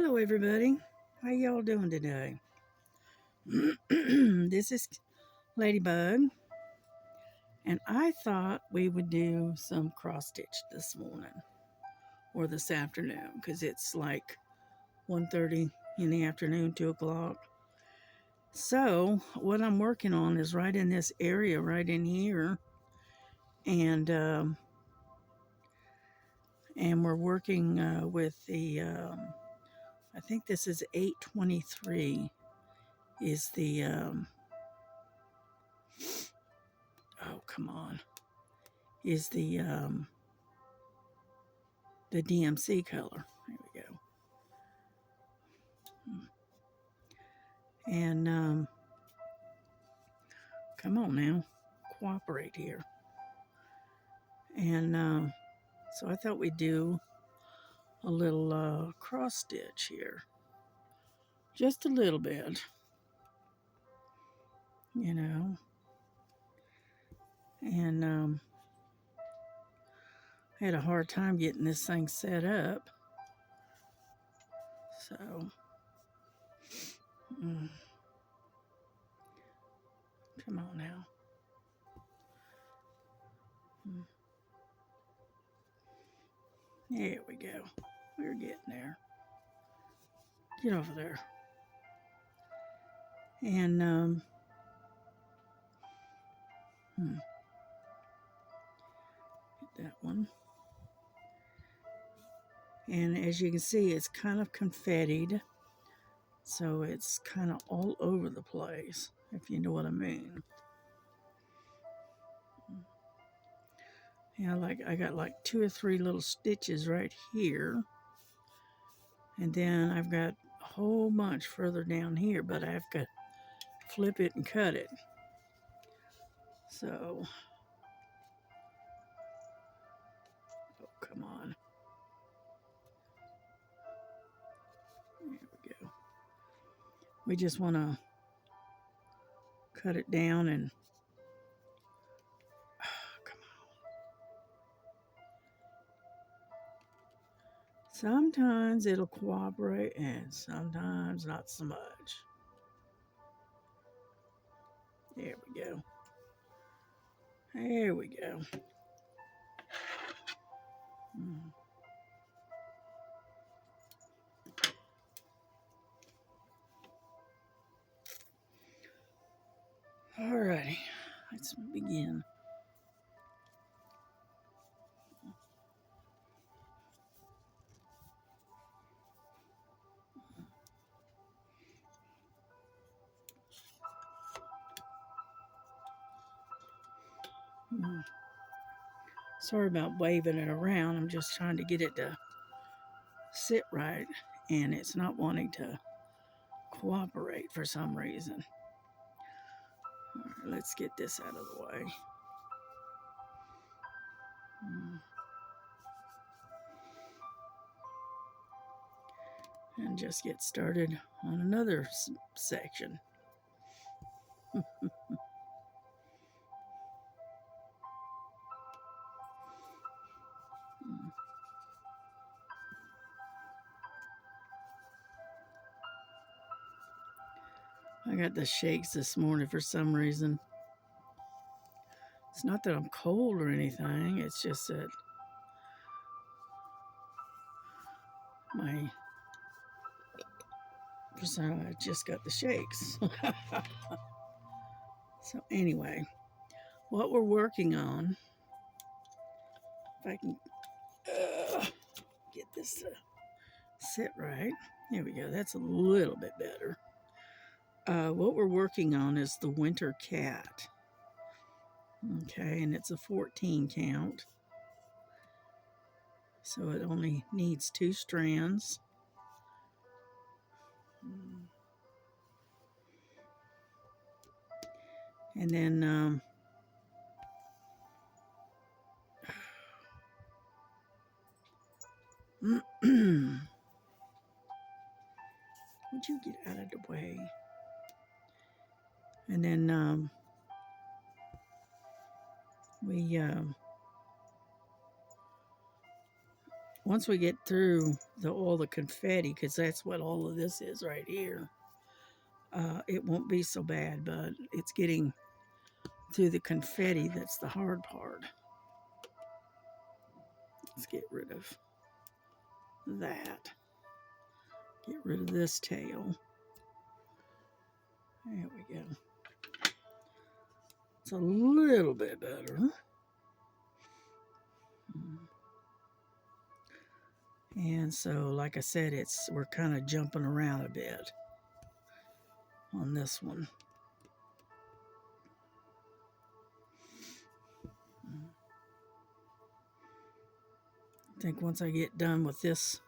Hello everybody, how y'all doing today? This is Ladybug, and I thought we would do some cross stitch this morning or this afternoon because it's like 1:30 in the afternoon, 2 o'clock. So what I'm working on is right in this area, right in here, and we're working with the I think this is 823 is the oh come on is the DMC color. There we go. And come on now, cooperate here. And so I thought we'd do a little cross stitch here, just a little bit, you know. And I had a hard time getting this thing set up. So, come on now. There we go. We're getting there. Get over there. And get that one. And as you can see, it's kind of confettied, so it's kind of all over the place, if you know what I mean. Yeah, like I got like 2 or 3 little stitches right here, and then I've got a whole bunch further down here, but I have to flip it and cut it. So, oh, come on. There we go. We just want to cut it down and come on. Sometimes it'll cooperate and sometimes not so much. There we go. There we go. Alrighty, let's begin. Sorry about waving it around. I'm just trying to get it to sit right, and it's not wanting to cooperate for some reason. All right, let's get this out of the way. And just get started on another section. I got the shakes this morning for some reason. It's not that I'm cold or anything, it's just that I just got the shakes. So anyway, what we're working on, if I can get this to sit right. There we go. That's a little bit better. What we're working on is the winter cat. Okay, and it's a 14 count. So it only needs 2 strands. And then would you get out of the way? And then once we get through all the confetti, because that's what all of this is right here, it won't be so bad, but it's getting through the confetti that's the hard part. Let's get rid of that. Get rid of this tail. There we go. It's a little bit better. And so, like I said, we're kind of jumping around a bit on this one. I think once I get done with this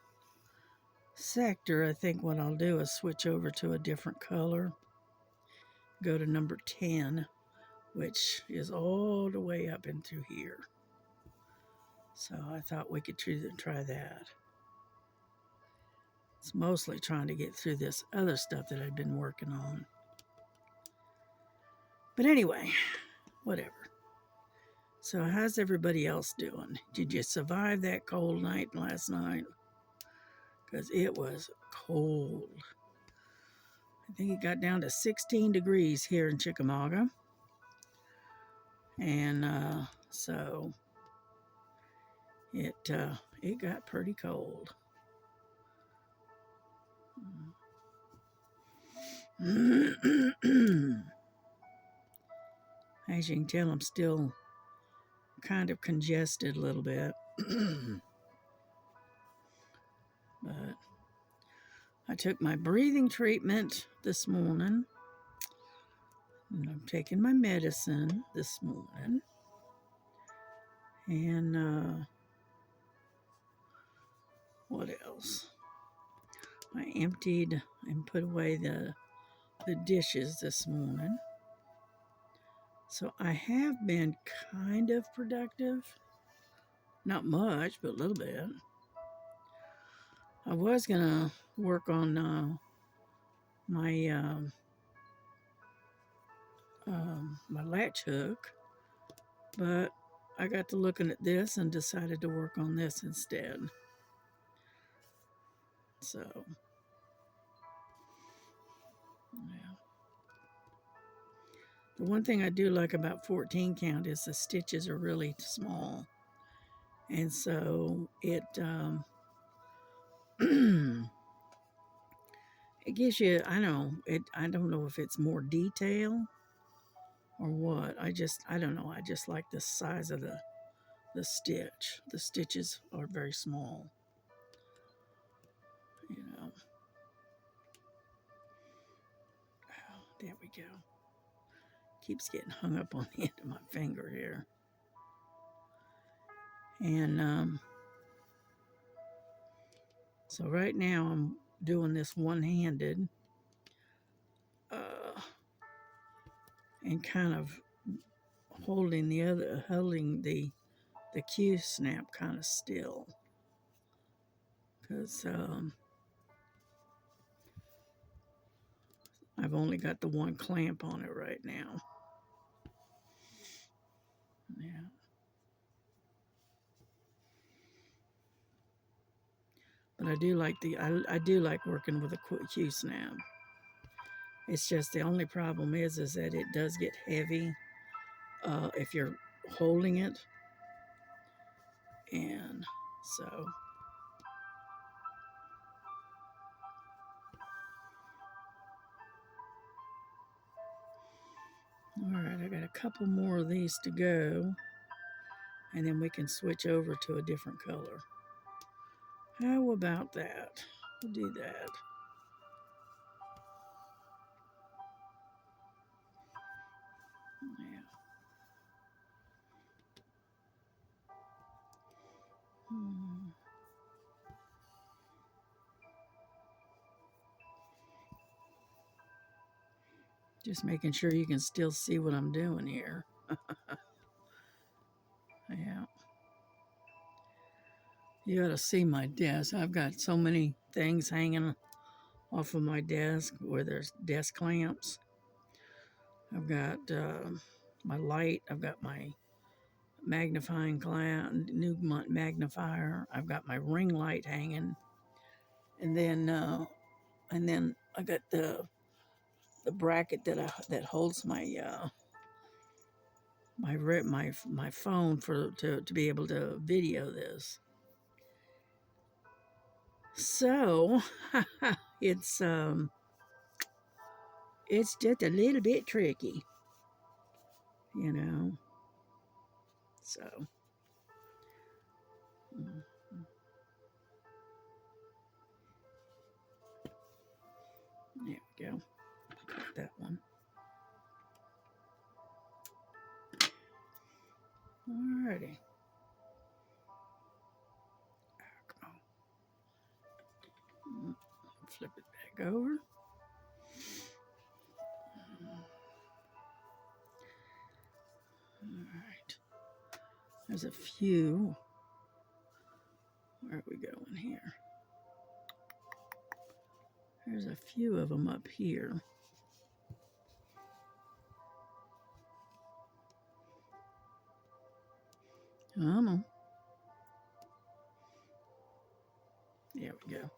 sector, I think what I'll do is switch over to a different color. Go to number 10, which is all the way up into here. So I thought we could try that. It's mostly trying to get through this other stuff that I've been working on. But anyway, whatever. So how's everybody else doing? Did you survive that cold night last night? Because it was cold. I think it got down to 16 degrees here in Chickamauga. And so it got pretty cold. As you can tell, I'm still kind of congested a little bit. But I took my breathing treatment this morning. And I'm taking my medicine this morning. And what else? I emptied and put away the dishes this morning. So I have been kind of productive. Not much, but a little bit. I was going to work on my latch hook, but I got to looking at this and decided to work on this instead. So, yeah. The one thing I do like about 14 count is the stitches are really small. And so it it gives you, I don't know if it's more detail or what. I don't know. I just like the size of the stitch. The stitches are very small. You know. Oh, there we go. Keeps getting hung up on the end of my finger here. And so right now I'm doing this one-handed and kind of holding the Q snap kind of still, because I've only got the one clamp on it right now. Yeah. But I do like working with a Q snap. It's just the only problem is that it does get heavy if you're holding it, and so. All right, I got a couple more of these to go, and then we can switch over to a different color. How about that? We'll do that. Yeah. Just making sure you can still see what I'm doing here. Yeah. You ought to see my desk. I've got so many things hanging off of my desk where there's desk clamps. I've got my light. I've got my magnifying glass, new magnifier. I've got my ring light hanging, and then I got the bracket that holds my phone to be able to video this. So it's just a little bit tricky, you know. So there we go. Got that one. Alrighty. Come on. Flip it back over. Alright. There's a few. Where are we going here? There's a few of them up here. Come on. There we go.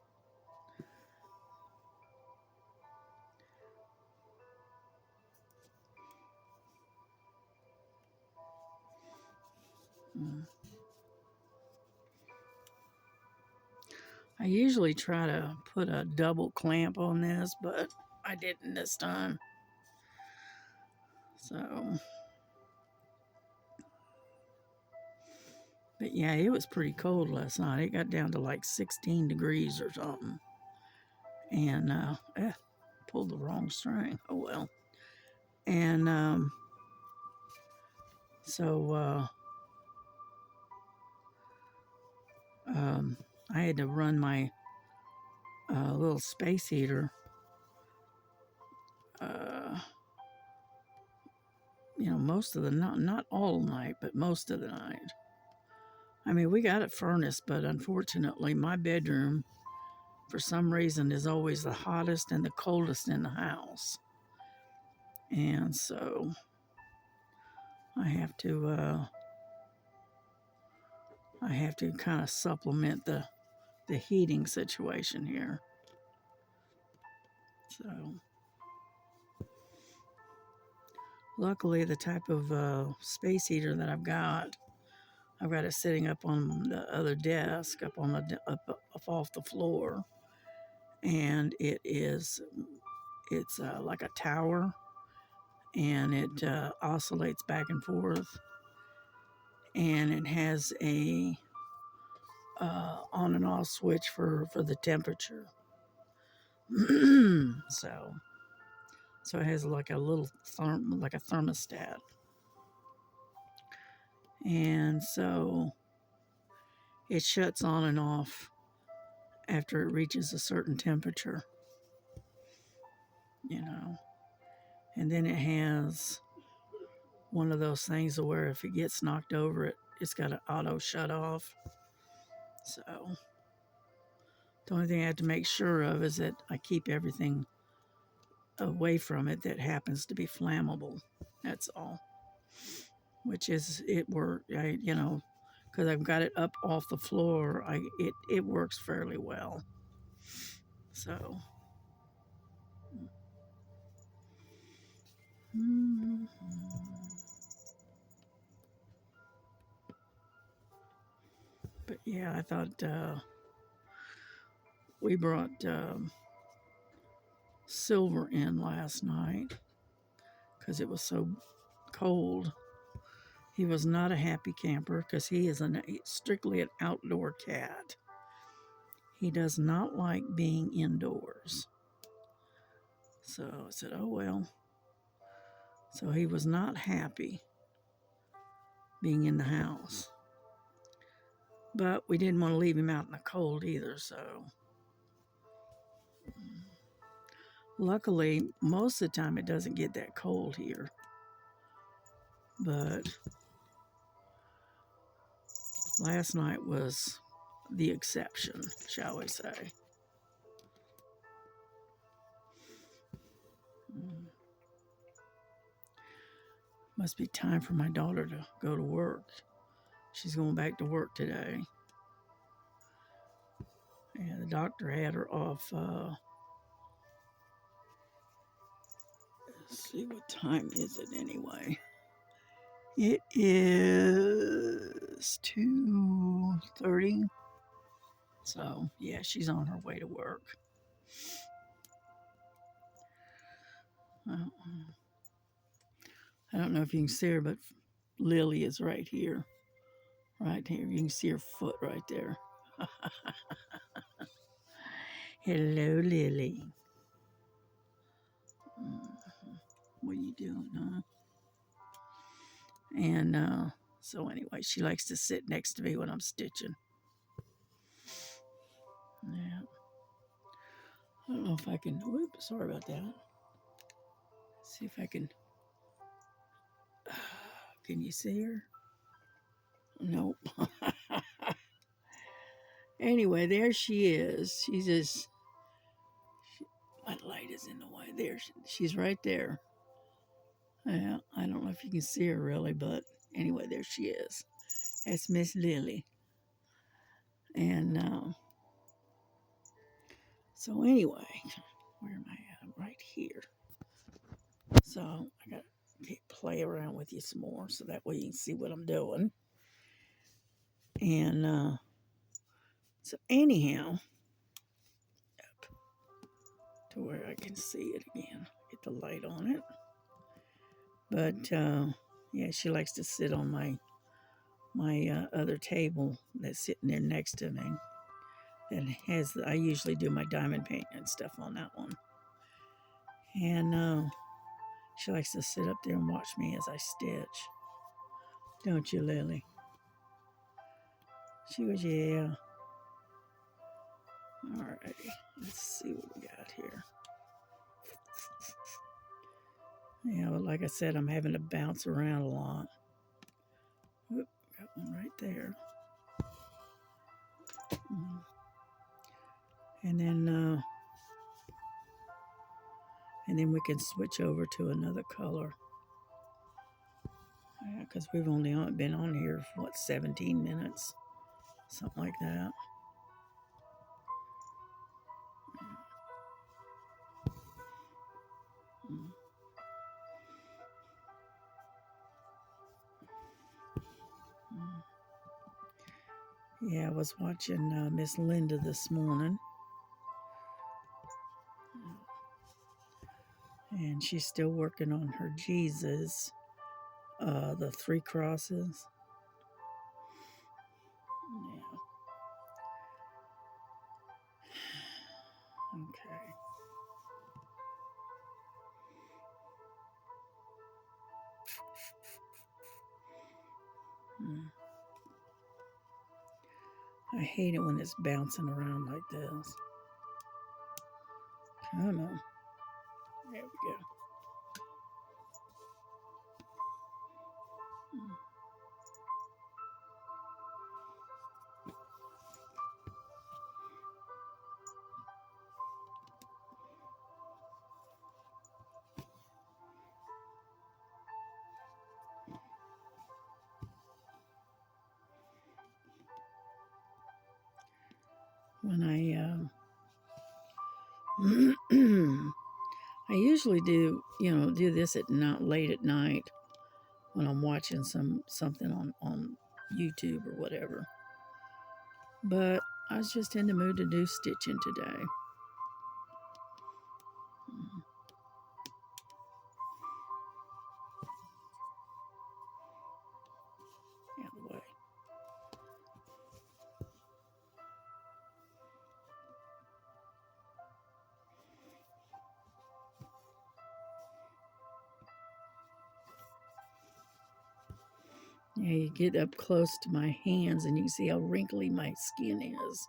I usually try to put a double clamp on this, but I didn't this time. So, but yeah, it was pretty cold last night. It got down to like 16 degrees or something. And pulled the wrong string. Oh well. And so I had to run my little space heater. You know, most of the not all night, but most of the night. I mean, we got a furnace, but unfortunately, my bedroom, for some reason, is always the hottest and the coldest in the house, and so I have to kind of supplement the heating situation here. So, luckily, the type of space heater that I've got it sitting up on the other desk, up up off the floor, and it's like a tower, and it oscillates back and forth, and it has a on and off switch for the temperature. so it has like a little like a thermostat, and so it shuts on and off after it reaches a certain temperature, you know. And then it has one of those things where if it gets knocked over, it's got an auto shut off. So the only thing I have to make sure of is that I keep everything away from it that happens to be flammable. That's all. Which is you know, because I've got it up off the floor. It works fairly well. So. Mm-hmm. But yeah, I thought we brought Silver in last night because it was so cold. He was not a happy camper because he is strictly an outdoor cat. He does not like being indoors. So I said, oh well. So he was not happy being in the house. But we didn't want to leave him out in the cold either, so. Luckily, most of the time it doesn't get that cold here. But last night was the exception, shall we say. Must be time for my daughter to go to work. She's going back to work today. And the doctor had her off, let's see, what time is it anyway? It is 2:30. So, yeah, she's on her way to work. I don't know if you can see her, but Lily is right here. Right here. You can see her foot right there. Hello, Lily. What are you doing, huh? And so anyway, she likes to sit next to me when I'm stitching. Yeah. I don't know if I can. Whoops, sorry about that. See if I can. Can you see her? Nope. Anyway, there she is. She's just. My light is in the way. There, she's right there. Yeah, I don't know if you can see her really, but anyway, there she is. That's Miss Lily. And so anyway, where am I at? I'm right here. So I got to play around with you some more so that way you can see what I'm doing. And so anyhow, up to where I can see it again. Get the light on it. But yeah, she likes to sit on my other table that's sitting there next to me. That has, I usually do my diamond painting and stuff on that one. And she likes to sit up there and watch me as I stitch. Don't you, Lily? She goes, yeah. Alrighty, let's see what we got here. Yeah, but like I said, I'm having to bounce around a lot. Whoop, got one right there. And then we can switch over to another color. Yeah, because we've only been on here for, 17 minutes? Something like that. Yeah, I was watching Miss Linda this morning. And she's still working on her Jesus, the 3 crosses. Yeah. Okay. I hate it when it's bouncing around like this. Come on. There we go. When I usually do this at not late at night when I'm watching something on YouTube or whatever. But I was just in the mood to do stitching today. Out of the way. Yeah, you get up close to my hands and you can see how wrinkly my skin is.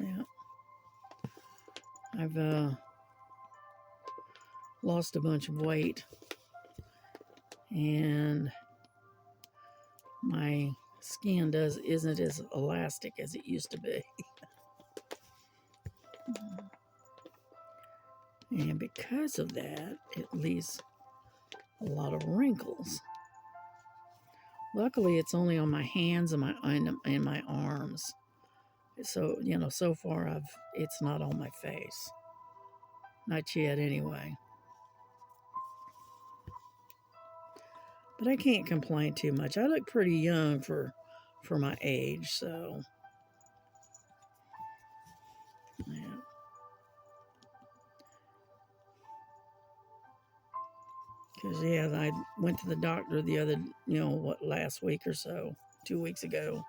Yeah. I've lost a bunch of weight and my skin isn't as elastic as it used to be. And because of that, it leaves a lot of wrinkles. Luckily, it's only on my hands and my arms. So, so far it's not on my face. Not yet anyway. But I can't complain too much. I look pretty young for my age, so yeah. Because, yeah, I went to the doctor the other, last week or so, 2 weeks ago,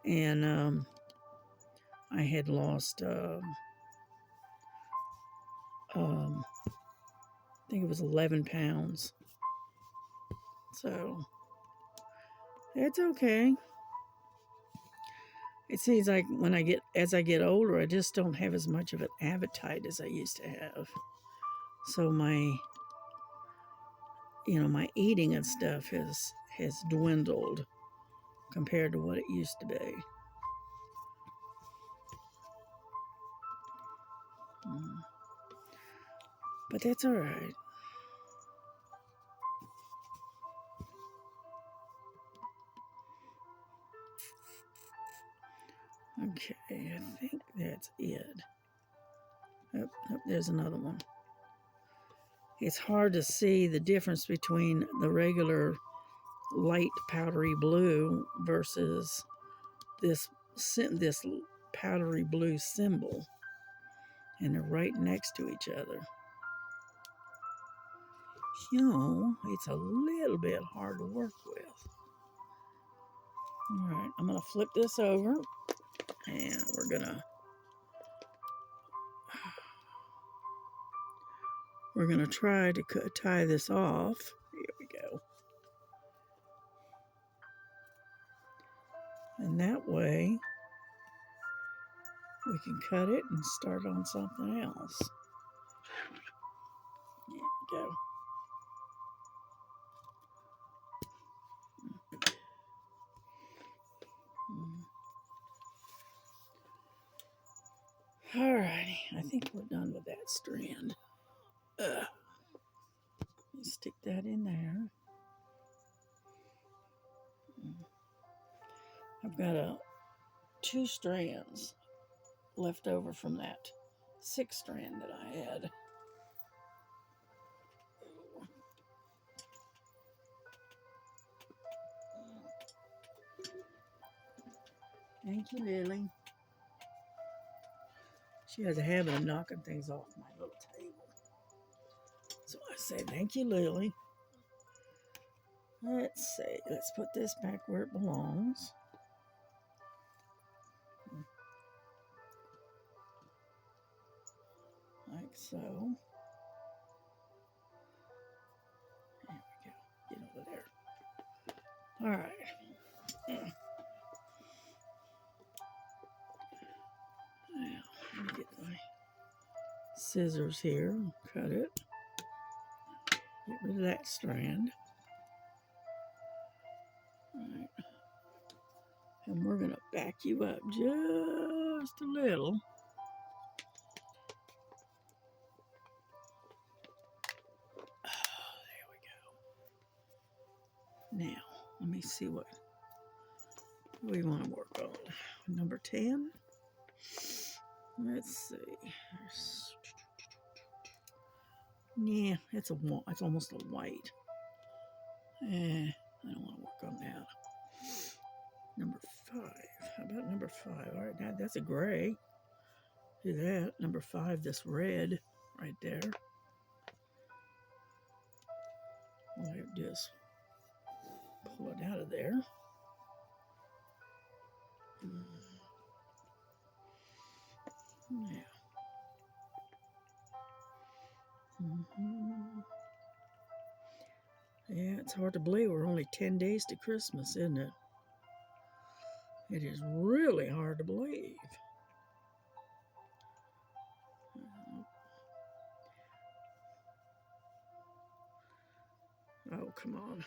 and I had lost, I think it was 11 pounds. So, it's okay. It seems like as I get older, I just don't have as much of an appetite as I used to have. So my eating and stuff has dwindled compared to what it used to be. But that's all right. Okay, I think that's it. Oh, there's another one. It's hard to see the difference between the regular light powdery blue versus this powdery blue symbol, and they're right next to each other. It's a little bit hard to work with. All right, I'm gonna flip this over, and we're gonna try to tie this off. Here we go. And that way we can cut it and start on something else. There we go. Alrighty, I think we're done with that strand. Stick that in there. I've got 2 strands left over from that 6 strand that I had. Thank you, Lily. She has a habit of knocking things off my little table. So I say, thank you, Lily. Let's see. Let's put this back where it belongs. Like so. There we go. Get over there. All right. Now, let me get my scissors here and cut it. Get rid of that strand. All right. And we're going to back you up just a little. There we go. Now, let me see what we want to work on. Number 10. Let's see. Yeah, it's almost a white. I don't want to work on that. Number 5. How about number 5? All right, now that's a gray. Do that. Number 5, this red right there. All I have to do is pull it out of there. Yeah. Yeah, it's hard to believe we're only 10 days to Christmas, isn't it? It is really hard to believe. Oh, come on.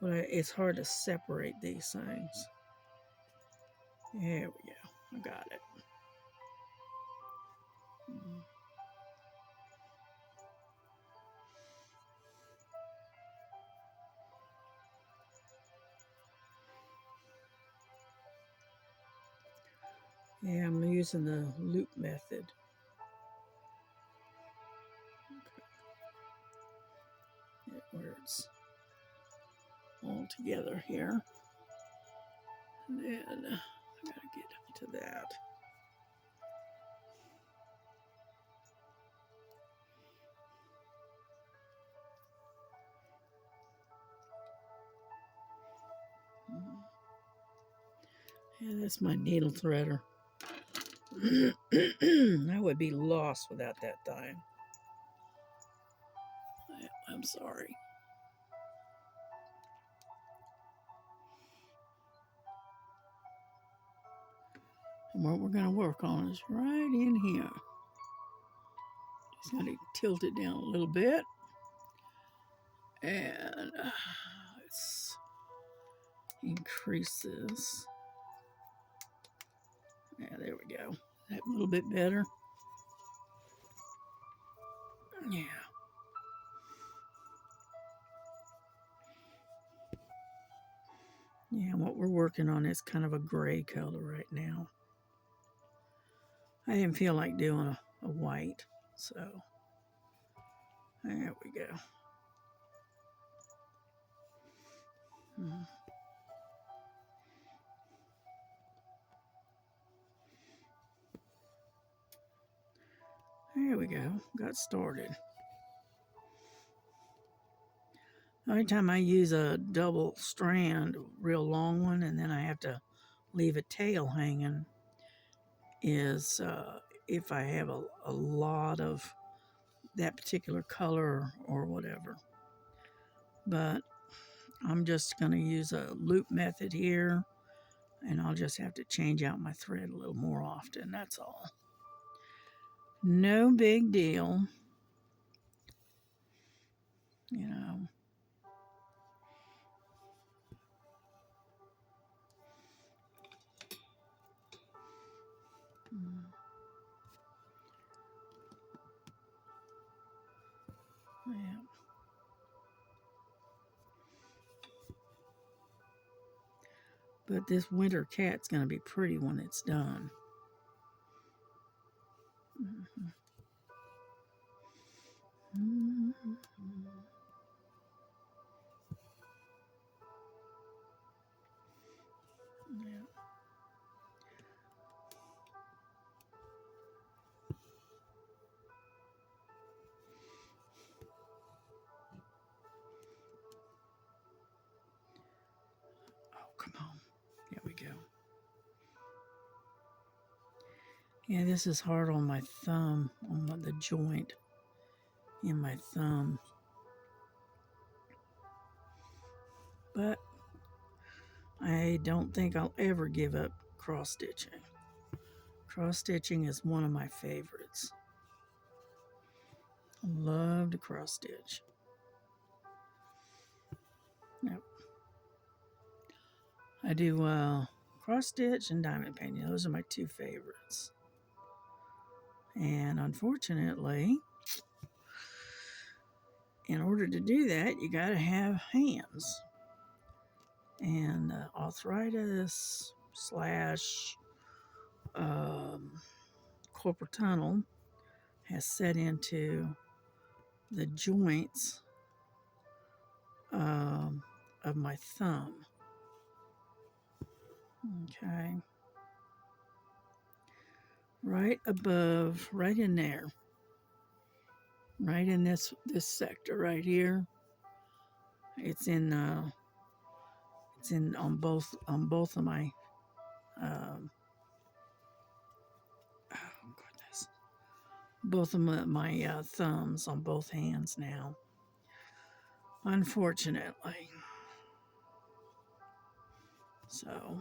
Well, it's hard to separate these things. There we go. I got it. Yeah, I'm using the loop method. Okay. Where it's all together here. And then I gotta get to that. Yeah, that's my needle threader. I would be lost without that thing. I'm sorry. And what we're going to work on is right in here. Just going to tilt it down a little bit. And let's increase this. Yeah, there we go. That a little bit better. Yeah. Yeah, what we're working on is kind of a gray color right now. I didn't feel like doing a white, so there we go. There we go. Got started. The only time I use a double strand, real long one, and then I have to leave a tail hanging is if I have a lot of that particular color or whatever. But I'm just going to use a loop method here, and I'll just have to change out my thread a little more often. That's all. No big deal. You know. Yeah. But this winter cat's going to be pretty when it's done. Mm-hmm. Mm-hmm. Yeah. Oh, come on. There we go. Yeah, this is hard on my thumb, on the joint in my thumb. But I don't think I'll ever give up cross stitching. Cross stitching is one of my favorites. I love to cross stitch. Yep. I do cross stitch and diamond painting. Those are my two favorites. And unfortunately, in order to do that, you got to have hands. And arthritis slash carpal tunnel has set into the joints of my thumb. Okay. Right above, right in there. Right in this sector right here. It's in on both of my oh goodness. Both of my thumbs on both hands now. Unfortunately. So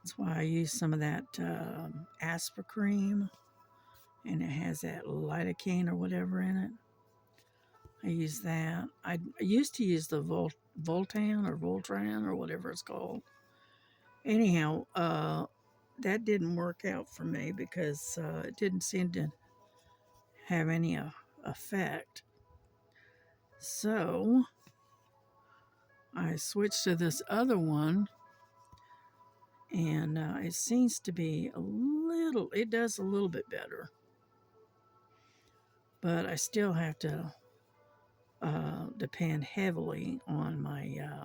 that's why I use some of that Aspercreme, and it has that lidocaine or whatever in it. I use that. I used to use the Voltan or Voltran or whatever it's called. Anyhow, that didn't work out for me because it didn't seem to have any effect. So I switched to this other one, and it seems to be it does a little bit better, but I still have to depend heavily on my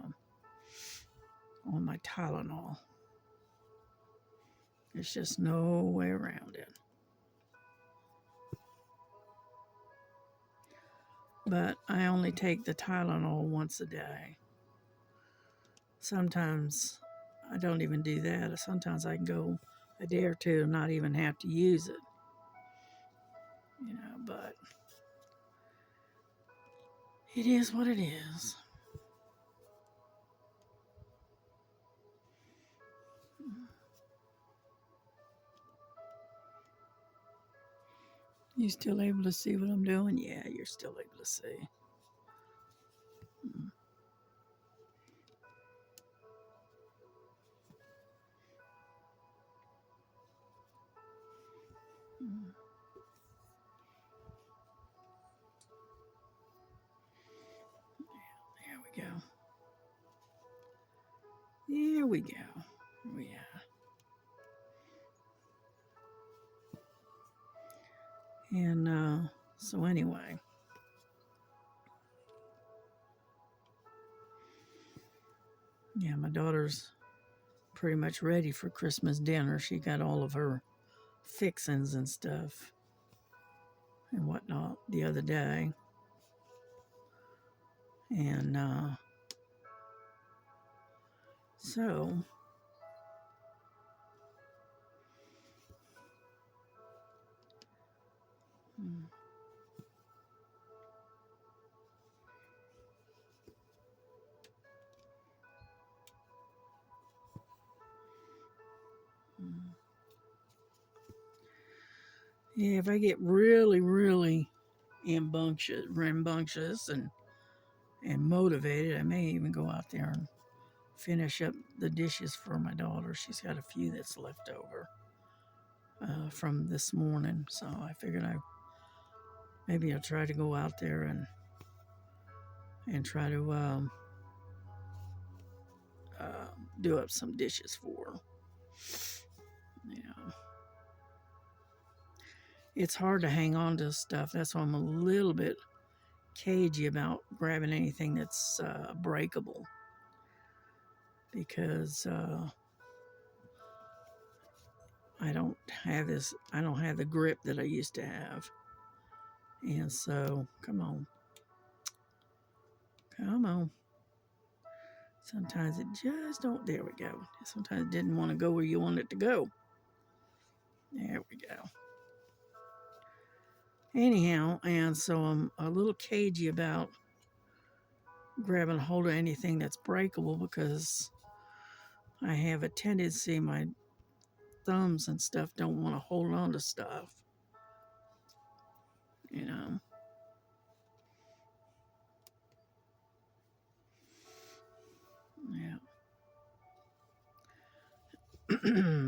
Tylenol. There's just no way around it. But I only take the Tylenol once a day. Sometimes I don't even do that. Sometimes I can go a day or two and not even have to use it. But it is what it is. You still able to see what I'm doing? Yeah, you're still able to see. There we go. There we go. Yeah. And so anyway, yeah, my daughter's pretty much ready for Christmas dinner. She got all of her fixings and stuff and whatnot the other day. And so yeah, if I get really, really rambunctious and motivated, I may even go out there and finish up the dishes for my daughter. She's got a few that's left over from this morning, so I figured maybe I'll try to go out there and try to do up some dishes for her. Yeah, it's hard to hang on to stuff. That's why I'm a little bit cagey about grabbing anything that's breakable, because I don't have the grip that I used to have. And so, come on. Sometimes it just don't. There we go. Sometimes it didn't want to go where you want it to go. There we go. Anyhow, and so I'm a little cagey about grabbing hold of anything that's breakable, because I have a tendency, my thumbs and stuff don't want to hold on to stuff. You know. Yeah.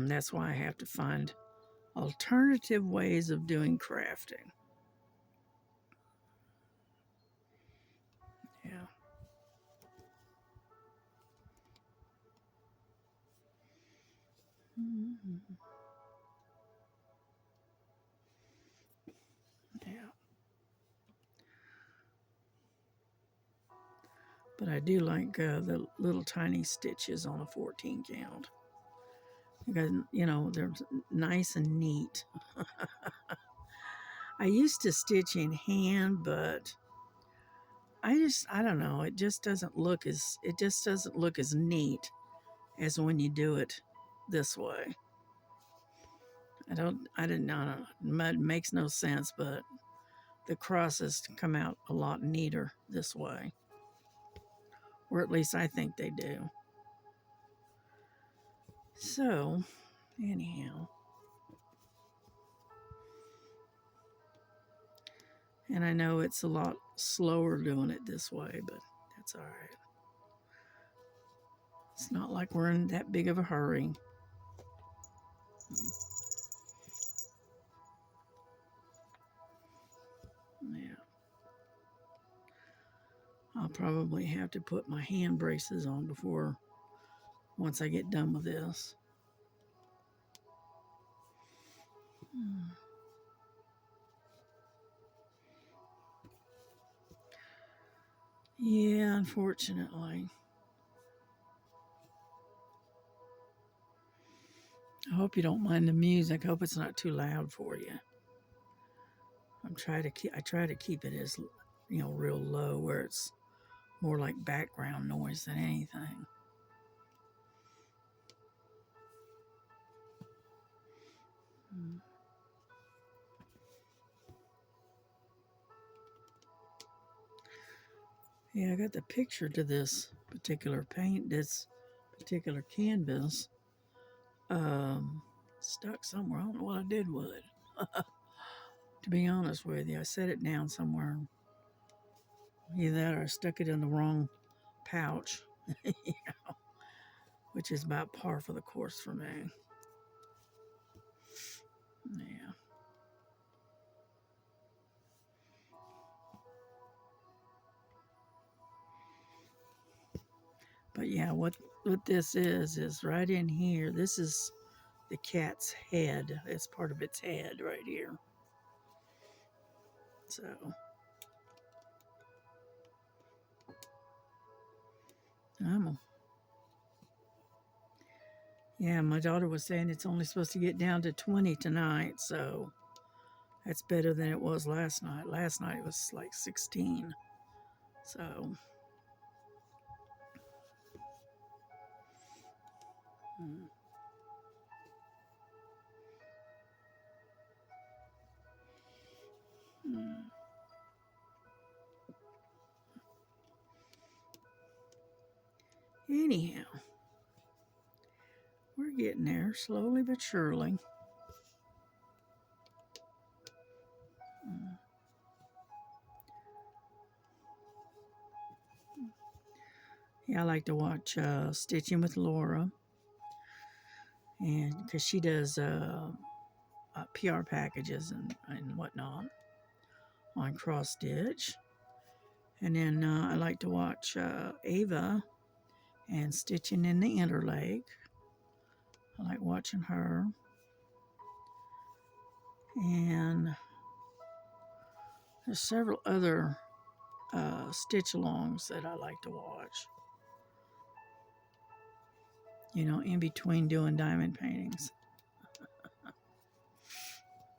That's why I have to find alternative ways of doing crafting. Yeah. Mm-hmm. Yeah. But I do like the little tiny stitches on a 14 count. Because, they're nice and neat. I used to stitch in hand, but I don't know. It just doesn't look as neat as when you do it this way. I didn't know. It makes no sense, but the crosses come out a lot neater this way. Or at least I think they do. So, anyhow. And I know it's a lot slower doing it this way, but that's all right. It's not like we're in that big of a hurry. Yeah. I'll probably probably have to put my hand braces on before, once I get done with this. Yeah, unfortunately. I hope you don't mind the music. I hope it's not too loud for you. I try to keep it as, real low where it's more like background noise than anything. Yeah, I got the picture to this particular paint, this particular canvas, stuck somewhere. I don't know what I did with it. To be honest with you, I set it down somewhere. Either that or I stuck it in the wrong pouch, which is about par for the course for me. Yeah. But yeah, what this is right in here. This is the cat's head. It's part of its head right here. So yeah, my daughter was saying it's only supposed to get down to 20 tonight, so that's better than it was last night. Last night it was like 16. So mm, mm. Anyhow, we're getting there slowly but surely. Mm. Yeah, I like to watch Stitching with Laura, and because she does PR packages and whatnot on cross stitch. And then I like to watch Ava and Stitching in the Interlake. I like watching her. And there's several other stitch alongs that I like to watch. In between doing diamond paintings.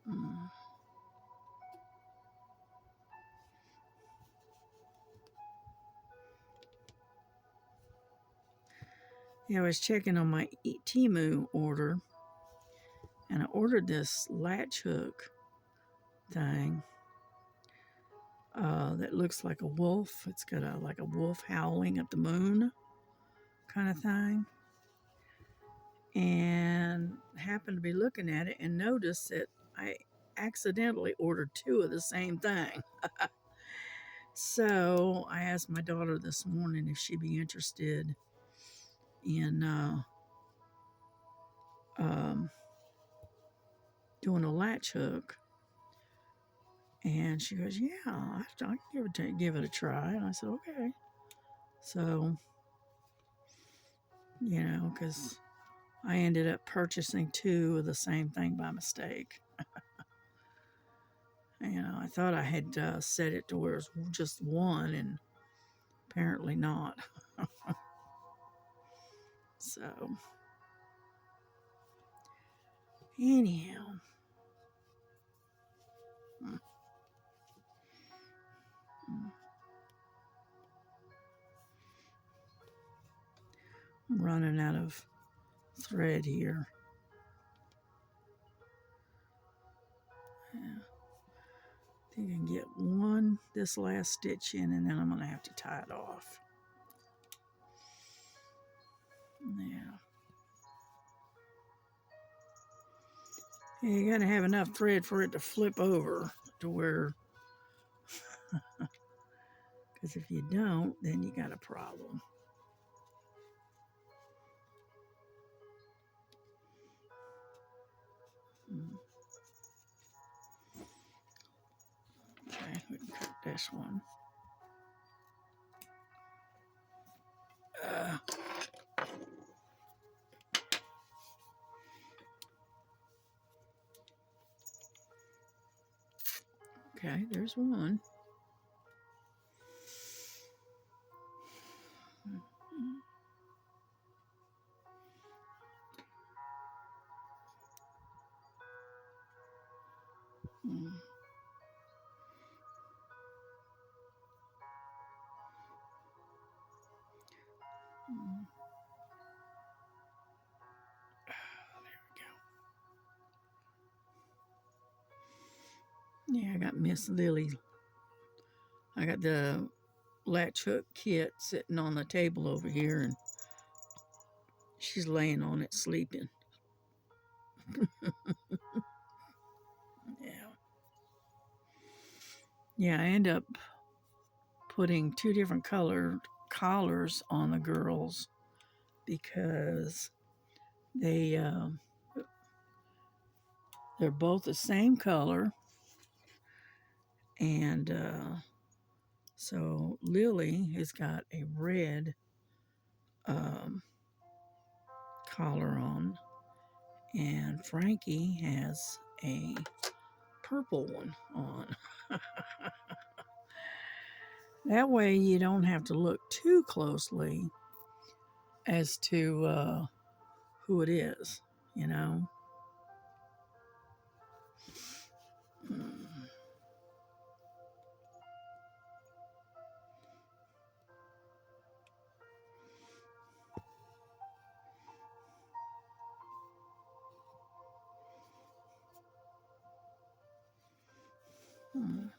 Mm. Yeah, I was checking on my Temu order, and I ordered this latch hook thing that looks like a wolf. It's got like a wolf howling at the moon kind of thing. And happened to be looking at it and noticed that I accidentally ordered two of the same thing. So I asked my daughter this morning if she'd be interested in um, doing a latch hook. And she goes, "Yeah, I can give it a try." And I said, "Okay." So, because I ended up purchasing two of the same thing by mistake. I thought I had set it to where it's just one, and apparently not. So, anyhow, mm, mm, I'm running out of thread here. Yeah, I think I can get this last stitch in, and then I'm going to have to tie it off. Yeah. You got to have enough thread for it to flip over to where, because if you don't, then you got a problem. Okay, we can cut this one. Okay, there's one. Mm. Mm. Yeah, I got Miss Lily. I got the latch hook kit sitting on the table over here, and she's laying on it sleeping. Yeah. Yeah, I end up putting two different colored collars on the girls because they they're both the same color, and so Lily has got a red um, collar on, and Frankie has a purple one on. That way you don't have to look too closely as to who it is, you know. Mm. Mm.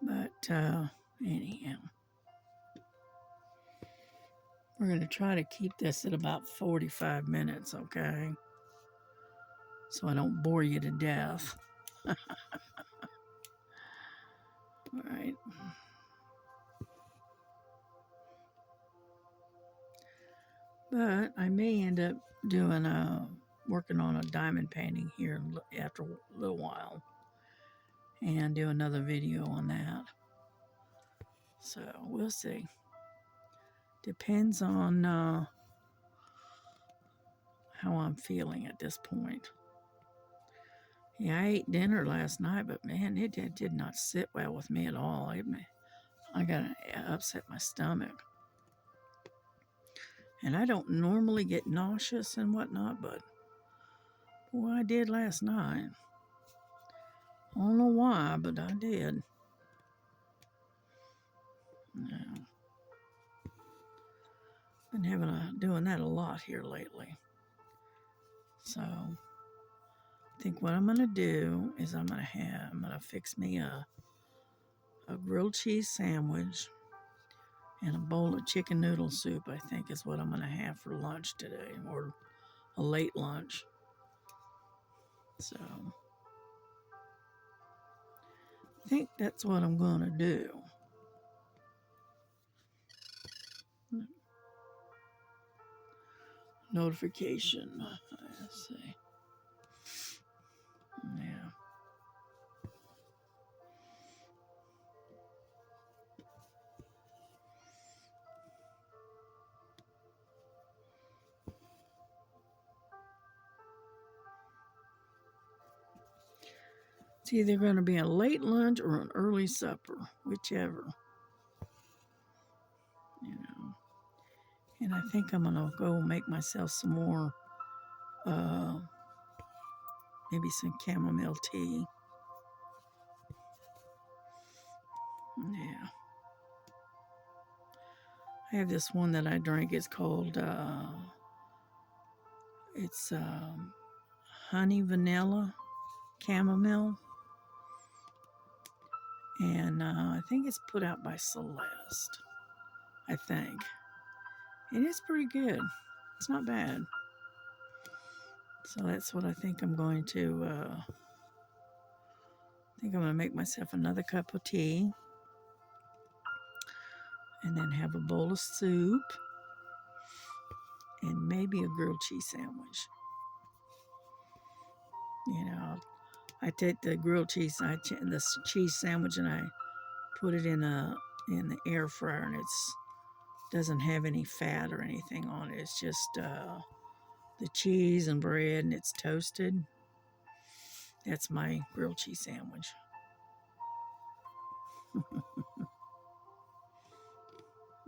But anyhow, we're going to try to keep this at about 45 minutes, okay? So I don't bore you to death. All right. But I may end up doing working on a diamond painting here after a little while and do another video on that. So we'll see. Depends on how I'm feeling at this point. Yeah, I ate dinner last night, but man, it did not sit well with me at all. I got to upset my stomach. And I don't normally get nauseous and whatnot, but boy, I did last night. I don't know why, but I did. Yeah. Been doing that a lot here lately. So I think what I'm gonna do is I'm gonna fix me a grilled cheese sandwich and a bowl of chicken noodle soup. I think is what I'm gonna have for lunch today, or a late lunch. So I think that's what I'm gonna do. Notification. Let's see. Yeah. It's either going to be a late lunch or an early supper, whichever. You know. And I think I'm going to go make myself some more, maybe some chamomile tea. Yeah. I have this one that I drink. It's called, it's honey vanilla chamomile. And I think it's put out by Celeste, I think. It is pretty good. It's not bad. So that's what I think I'm going to, make myself another cup of tea and then have a bowl of soup and maybe a grilled cheese sandwich. You know, I take the grilled cheese, the cheese sandwich, and I put it in the air fryer, and it's doesn't have any fat or anything on it. It's just the cheese and bread, and it's toasted. That's my grilled cheese sandwich.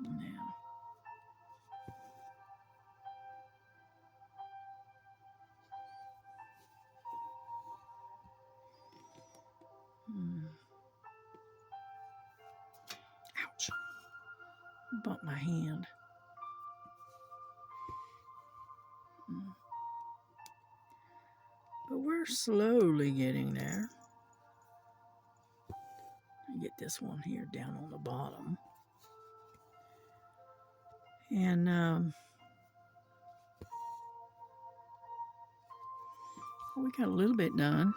Yeah. Ouch. Bumped my hand. But we're slowly getting there. Get this one here down on the bottom. And we got a little bit done.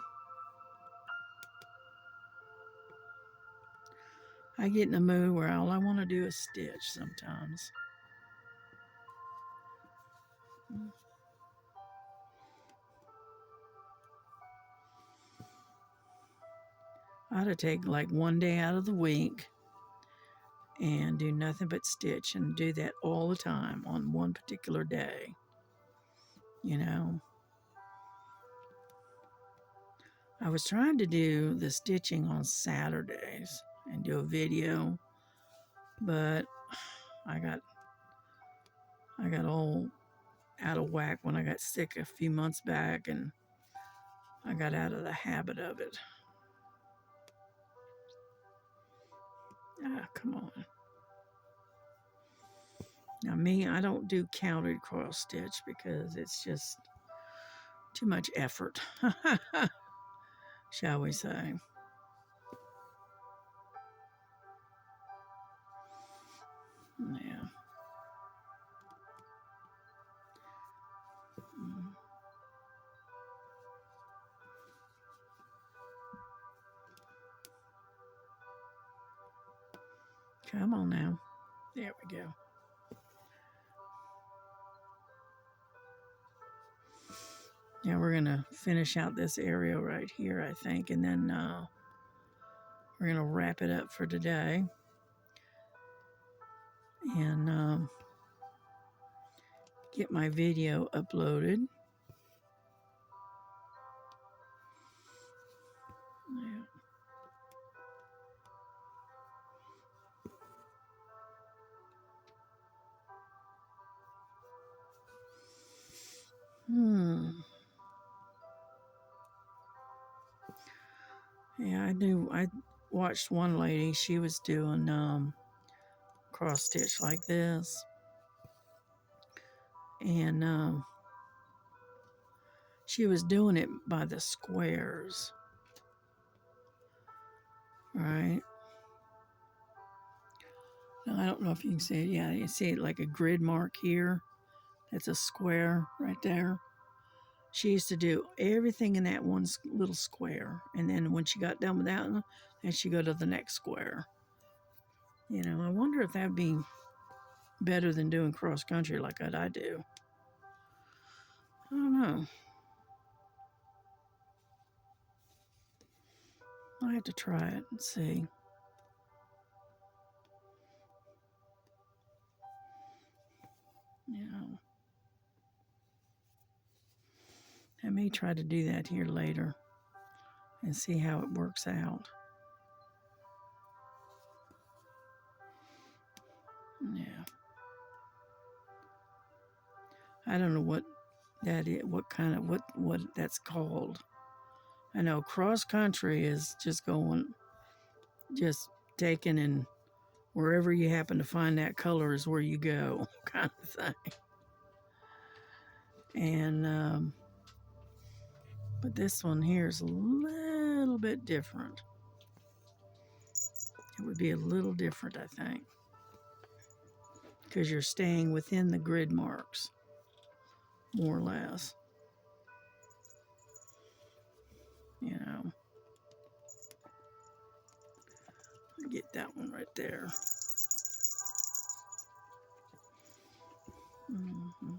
I get in a mood where all I want to do is stitch sometimes. I ought to take like one day out of the week and do nothing but stitch and do that all the time on one particular day. You know, I was trying to do the stitching on Saturdays and do a video, but I got all out of whack when I got sick a few months back, and I got out of the habit of it. Ah, come on. Now me, I don't do counted cross stitch because it's just too much effort, shall we say. Yeah. Come on now. There we go. Now we're going to finish out this area right here, I think, and then we're going to wrap it up for today. And get my video uploaded. Yeah. Yeah, I do. I watched one lady. She was doing cross stitch like this, and she was doing it by the squares, right? Now, I don't know if you can see it. Yeah, you see it like a grid mark here. That's a square right there. She used to do everything in that one little square, and then when she got done with that one, then she'd go to the next square. You know, I wonder if that'd be better than doing cross country like I do. I don't know. I'll have to try it and see. You know, I may try to do that here later and see how it works out. Yeah. I don't know what that is, what that's called. I know cross country is just taking and wherever you happen to find that color is where you go, kind of thing. And but this one here is a little bit different. It would be a little different, I think, because you're staying within the grid marks, more or less. You know, get that one right there. Mm-hmm.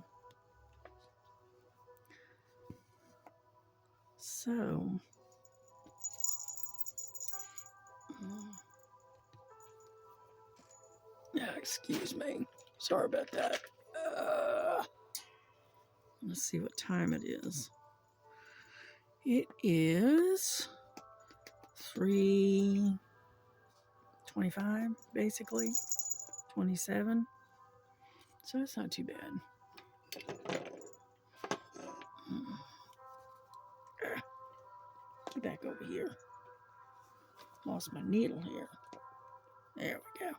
So, yeah, excuse me. Sorry about that. Let's see what time it is. It is 3:25, basically, 27. So it's not too bad. Get back over here. Lost my needle here. There we go.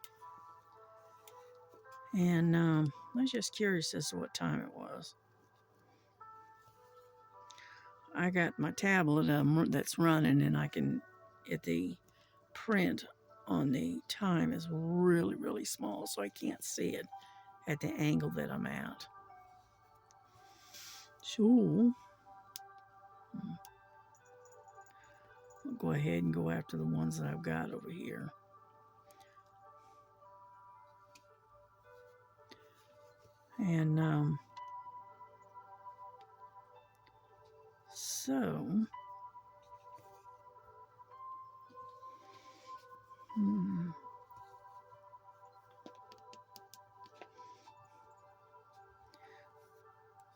And I was just curious as to what time it was. I got my tablet that's running, and I can get the print on the time is really, really small, so I can't see it at the angle that I'm at. So I'll go ahead and go after the ones that I've got over here. And so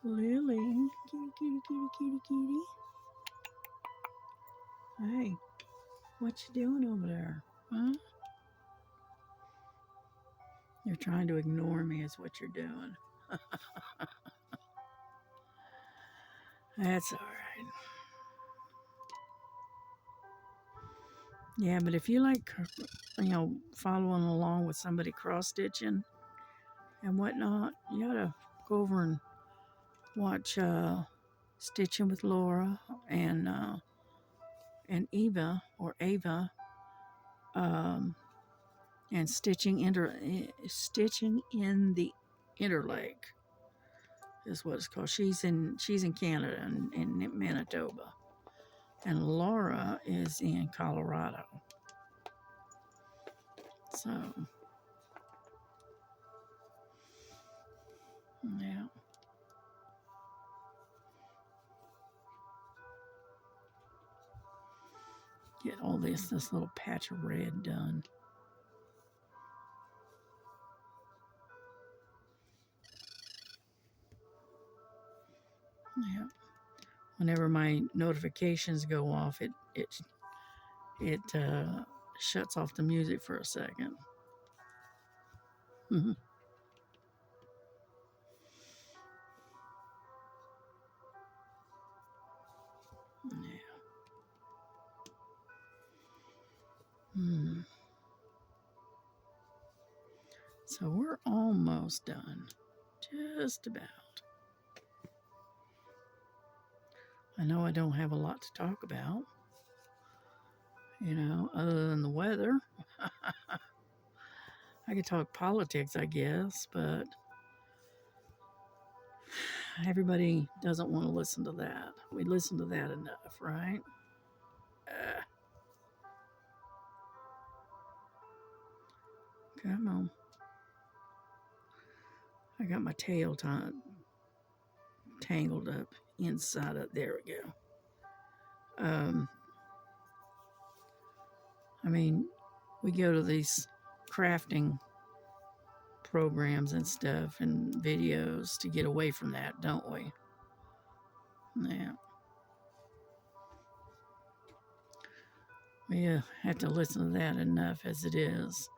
Lily, kitty, kitty, kitty, kitty, kitty. Hey, what you doing over there? Huh? You're trying to ignore me is what you're doing. That's all right. Yeah, but if you like, following along with somebody cross-stitching and whatnot, you gotta go over and watch Stitching with Laura and Eva or Ava, and Stitching in the Interlake is what it's called. She's in Canada in Manitoba, and Laura is in Colorado. So yeah. Get all this little patch of red done. Yeah. Whenever my notifications go off, it shuts off the music for a second. Yeah. So we're almost done. Just about. I know I don't have a lot to talk about, other than the weather. I could talk politics, I guess, but everybody doesn't want to listen to that. We listen to that enough, right? Come on. I got my tail tangled up inside of, there we go. I mean, we go to these crafting programs and stuff and videos to get away from that, don't we? Yeah. We have to listen to that enough as it is.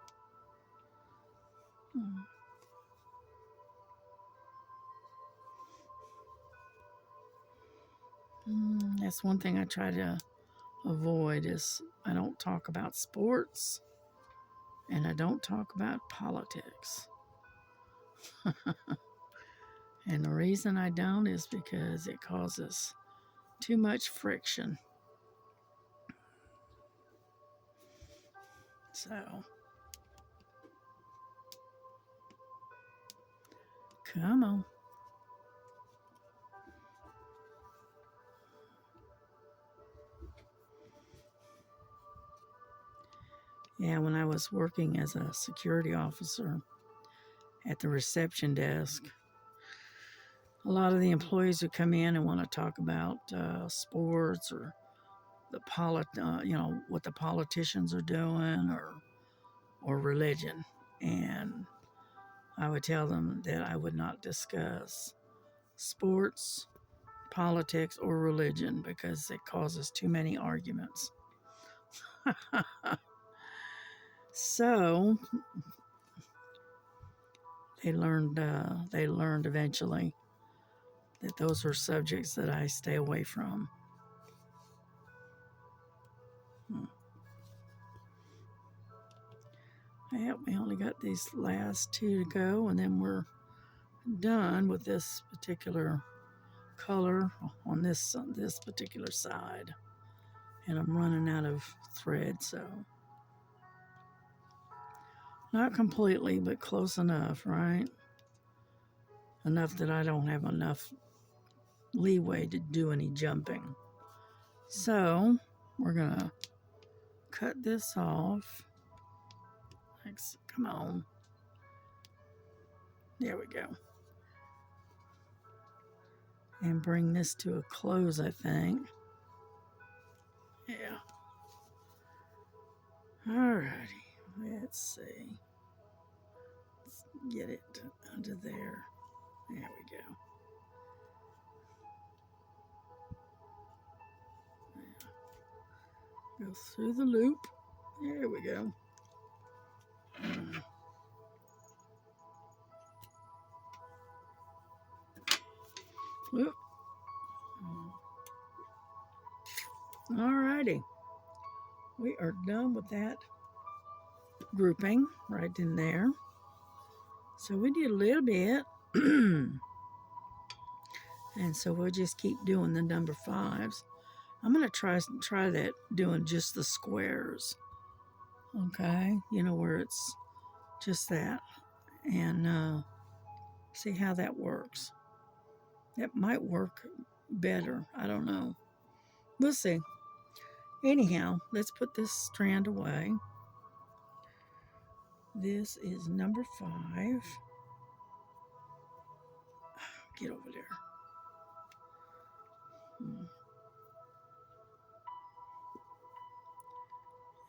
That's one thing I try to avoid is I don't talk about sports and I don't talk about politics. And the reason I don't is because it causes too much friction. So, come on. Yeah, when I was working as a security officer at the reception desk, a lot of the employees would come in and want to talk about sports or what the politicians are doing or religion. And I would tell them that I would not discuss sports politics or religion because it causes too many arguments. So they learned eventually that those are subjects that I stay away from. Yeah, we only got these last two to go, and then we're done with this particular color on this particular side. And I'm running out of thread, so not completely, but close enough, right? Enough that I don't have enough leeway to do any jumping. So we're gonna cut this off. Thanks. Come on. There we go. And bring this to a close, I think. Yeah. Alrighty. Let's see. Let's get it under there. There we go. Go through the loop. There we go. Whoop. Alrighty. We are done with that grouping right in there. So we did a little bit. And so we'll just keep doing the number 5s. I'm going to try that doing just the squares. Okay, you know, where it's just that. And see how that works. That might work better. I don't know. We'll see. Anyhow, let's put this strand away. This is number 5. Get over there.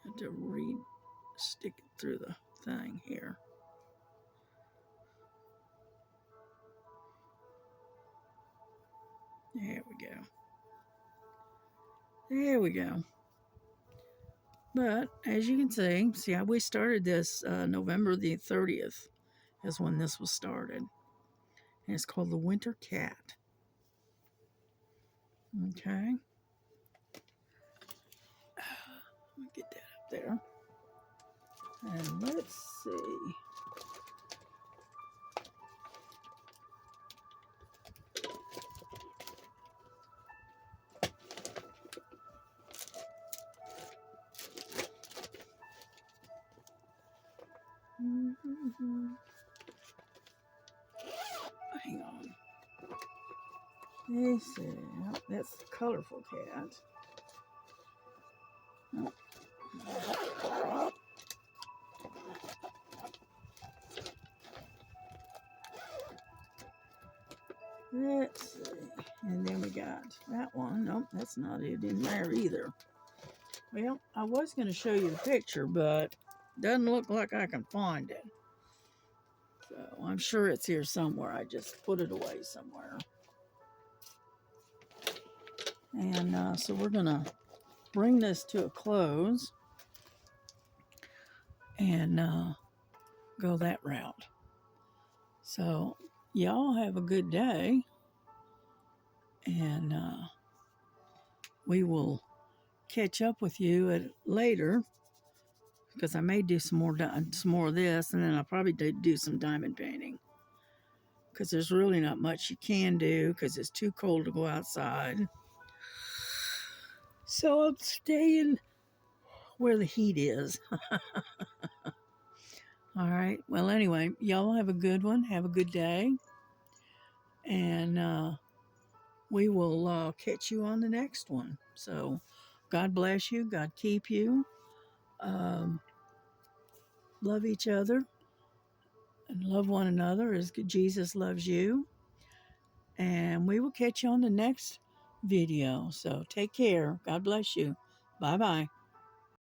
Have to stick it through the thing here. There we go. There we go. But as you can see how we started this November the 30th is when this was started. And it's called the Winter Cat. Okay. Let me get that up there. And let's see. Hang on. Let's see. That's the colorful cat. Oh. Let's see. And then we got that one. Nope, that's not it in there either. Well, I was going to show you the picture, but doesn't look like I can find it. So I'm sure it's here somewhere. I just put it away somewhere. And so we're going to bring this to a close and go that route. So y'all have a good day, and we will catch up with you later, because I may do some more of this, and then I'll probably do some diamond painting, because there's really not much you can do because it's too cold to go outside. So I'm staying where the heat is. All right. Well, anyway, y'all have a good one. Have a good day. And we will catch you on the next one. So God bless you. God keep you. Love each other and love one another as Jesus loves you. And we will catch you on the next video. So take care. God bless you. Bye-bye.